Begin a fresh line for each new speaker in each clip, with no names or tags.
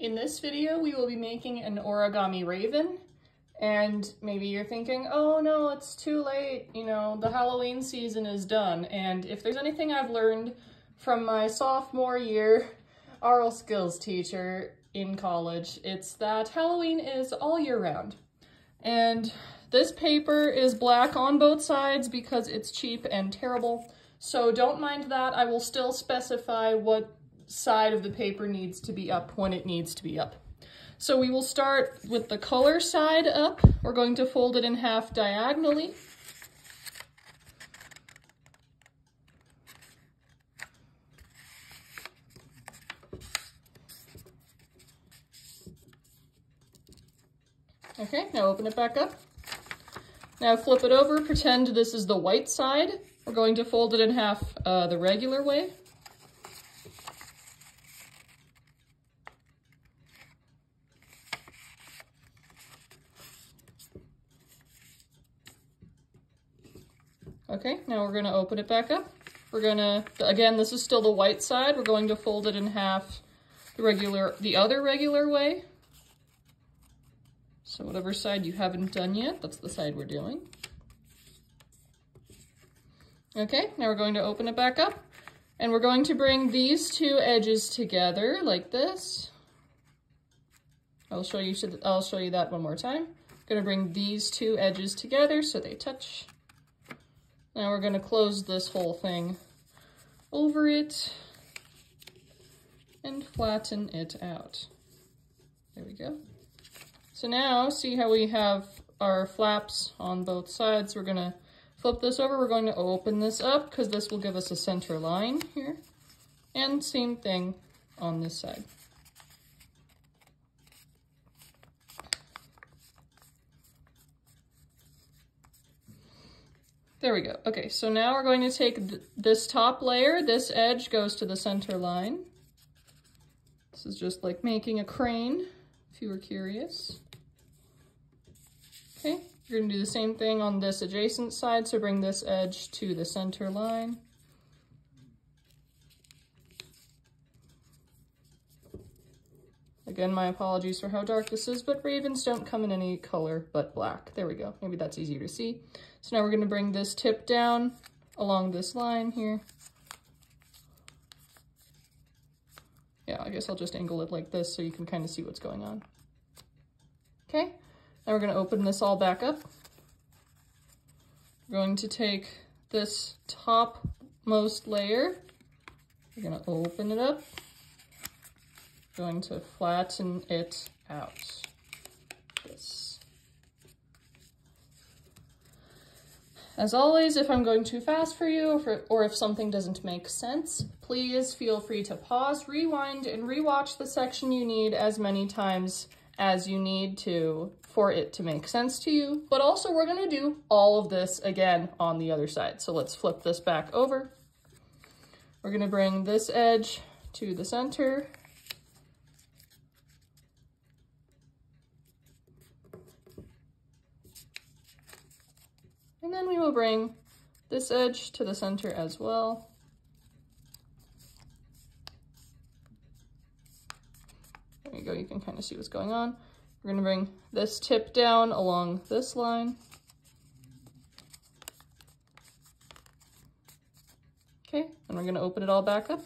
In this video, we will be making an origami raven, and maybe you're thinking, oh no, it's too late, you know, the Halloween season is done. And if there's anything I've learned from my sophomore year oral skills teacher in college, it's that Halloween is all year round. And this paper is black on both sides because it's cheap and terrible, so don't mind that. I will still specify what side of the paper needs to be up when it needs to be up. So we will start with the color side up. We're going to fold it in half diagonally. Okay, now open it back up. Now flip it over, pretend this is the white side. We're going to fold it in half the regular way. Okay, now we're gonna open it back up. We're gonna, again, this is still the white side. We're going to fold it in half the other regular way. So whatever side you haven't done yet, that's the side we're doing. Okay, now we're going to open it back up, and we're going to bring these two edges together like this. I'll show you that one more time. I'm gonna bring these two edges together so they touch. Now we're going to close this whole thing over it and flatten it out. There we go. So now, see how we have our flaps on both sides? We're going to flip this over. We're going to open this up because this will give us a center line here. And same thing on this side. There we go. Okay, so now we're going to take this top layer. This edge goes to the center line. This is just like making a crane, if you were curious. Okay, you're going to do the same thing on this adjacent side, so bring this edge to the center line. Again, my apologies for how dark this is, but ravens don't come in any color but black. There we go. Maybe that's easier to see. So now we're going to bring this tip down along this line here. Yeah, I guess I'll just angle it like this so you can kind of see what's going on. Okay, now we're going to open this all back up. We're going to take this topmost layer. We're going to open it up. Going to flatten it out. This. As always, if I'm going too fast for you, or if something doesn't make sense, please feel free to pause, rewind, and rewatch the section you need as many times as you need to for it to make sense to you. But also, we're going to do all of this again on the other side. So let's flip this back over. We're going to bring this edge to the center. And then we will bring this edge to the center as well. There you go, you can kind of see what's going on. We're gonna bring this tip down along this line. Okay, and we're gonna open it all back up.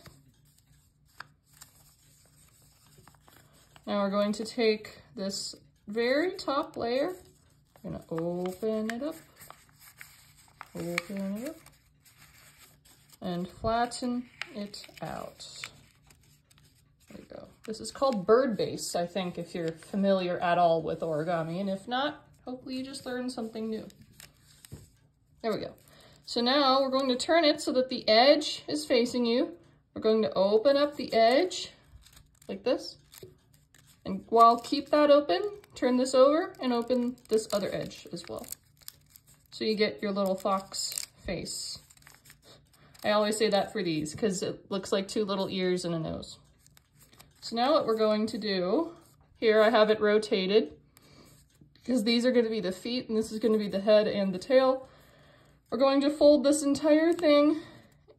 Now we're going to take this very top layer, we're gonna open it up. Open it up and flatten it out. There we go. This is called bird base, I think, if you're familiar at all with origami, and if not, hopefully you just learned something new. There we go. So now we're going to turn it so that the edge is facing you. We're going to open up the edge like this, and while keep that open, turn this over and open this other edge as well. So you get your little fox face. I always say that for these because it looks like two little ears and a nose. So now what we're going to do, here I have it rotated because these are going to be the feet and this is going to be the head and the tail. We're going to fold this entire thing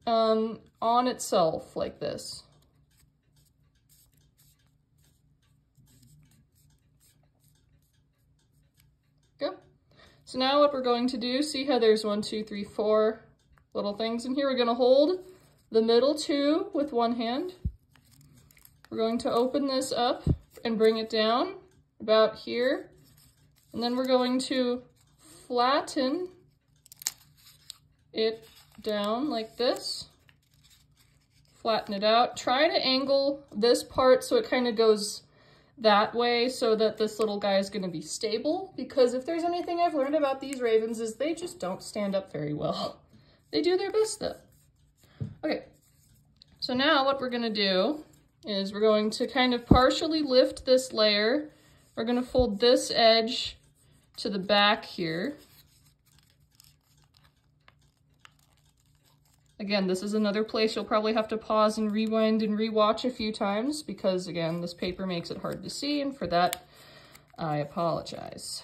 on itself like this. So now what we're going to do, see how there's 1, 2, 3, 4 little things in here. We're going to hold the middle two with one hand. We're going to open this up and bring it down about here. And then we're going to flatten it down like this. Flatten it out. Try to angle this part so it kind of goes that way so that this little guy is going to be stable, because if there's anything I've learned about these ravens is they just don't stand up very well. They do their best though. Okay, so now what we're going to do is we're going to kind of partially lift this layer. We're going to fold this edge to the back here. Again, this is another place you'll probably have to pause and rewind and rewatch a few times because, again, this paper makes it hard to see, and for that, I apologize.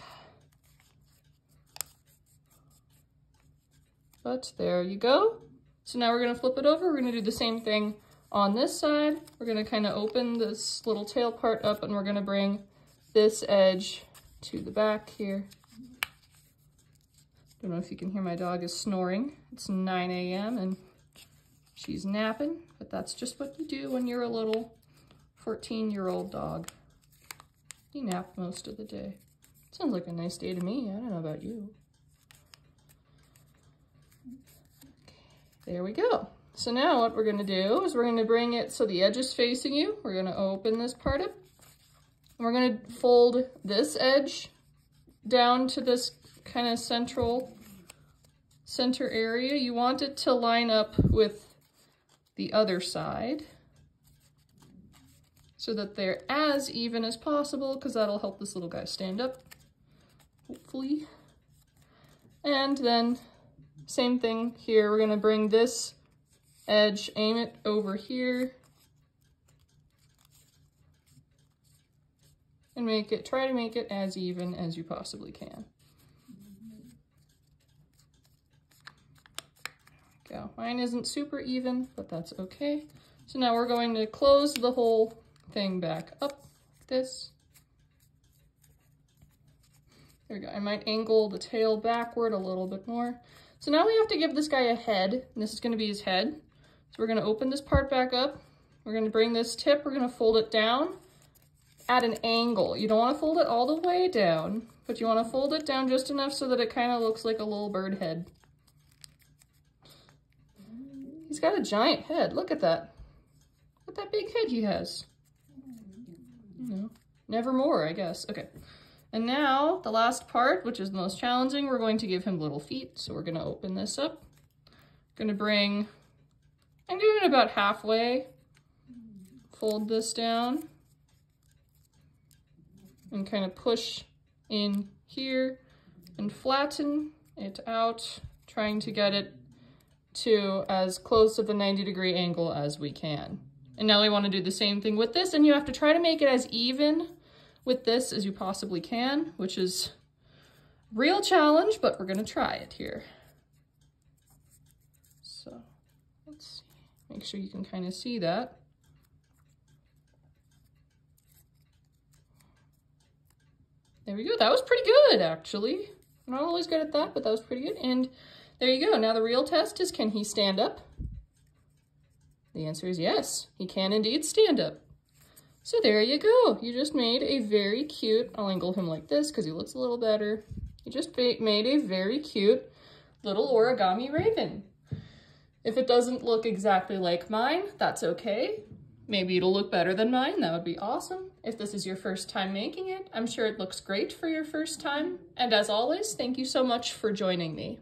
But there you go. So now we're going to flip it over. We're going to do the same thing on this side. We're going to kind of open this little tail part up, and we're going to bring this edge to the back here. Don't know if you can hear my dog is snoring. It's 9 a.m. and she's napping, but that's just what you do when you're a little 14-year-old dog. You nap most of the day. Sounds like a nice day to me. I don't know about you. Okay, there we go. So now what we're gonna do is we're gonna bring it so the edge is facing you. We're gonna open this part up. And we're gonna fold this edge down to this kind of center area. You want it to line up with the other side so that they're as even as possible, because that'll help this little guy stand up, hopefully. And then same thing here. We're gonna bring this edge, aim it over here, and try to make it as even as you possibly can. Go. Mine isn't super even, but that's okay. So now we're going to close the whole thing back up like this. There we go. I might angle the tail backward a little bit more. So now we have to give this guy a head, and this is going to be his head. So we're going to open this part back up. We're going to bring this tip, we're going to fold it down at an angle. You don't want to fold it all the way down, but you want to fold it down just enough so that it kind of looks like a little bird head. He's got a giant head. Look at that. Look at that big head he has. You know, never more, I guess. Okay. And now the last part, which is the most challenging, we're going to give him little feet. So we're going to open this up. Going to bring, I'm doing it about halfway. Fold this down and kind of push in here and flatten it out, trying to get it to as close to the 90-degree angle as we can. And now we want to do the same thing with this, and you have to try to make it as even with this as you possibly can, which is a real challenge, but we're going to try it here. So let's see. Make sure you can kind of see that. There we go. That was pretty good, actually. I'm not always good at that, but that was pretty good. And there you go. Now the real test is, can he stand up? The answer is yes. He can indeed stand up. So there you go. You just made a very cute, I'll angle him like this because he looks a little better. You just made a very cute little origami raven. If it doesn't look exactly like mine, that's okay. Maybe it'll look better than mine. That would be awesome. If this is your first time making it, I'm sure it looks great for your first time. And as always, thank you so much for joining me.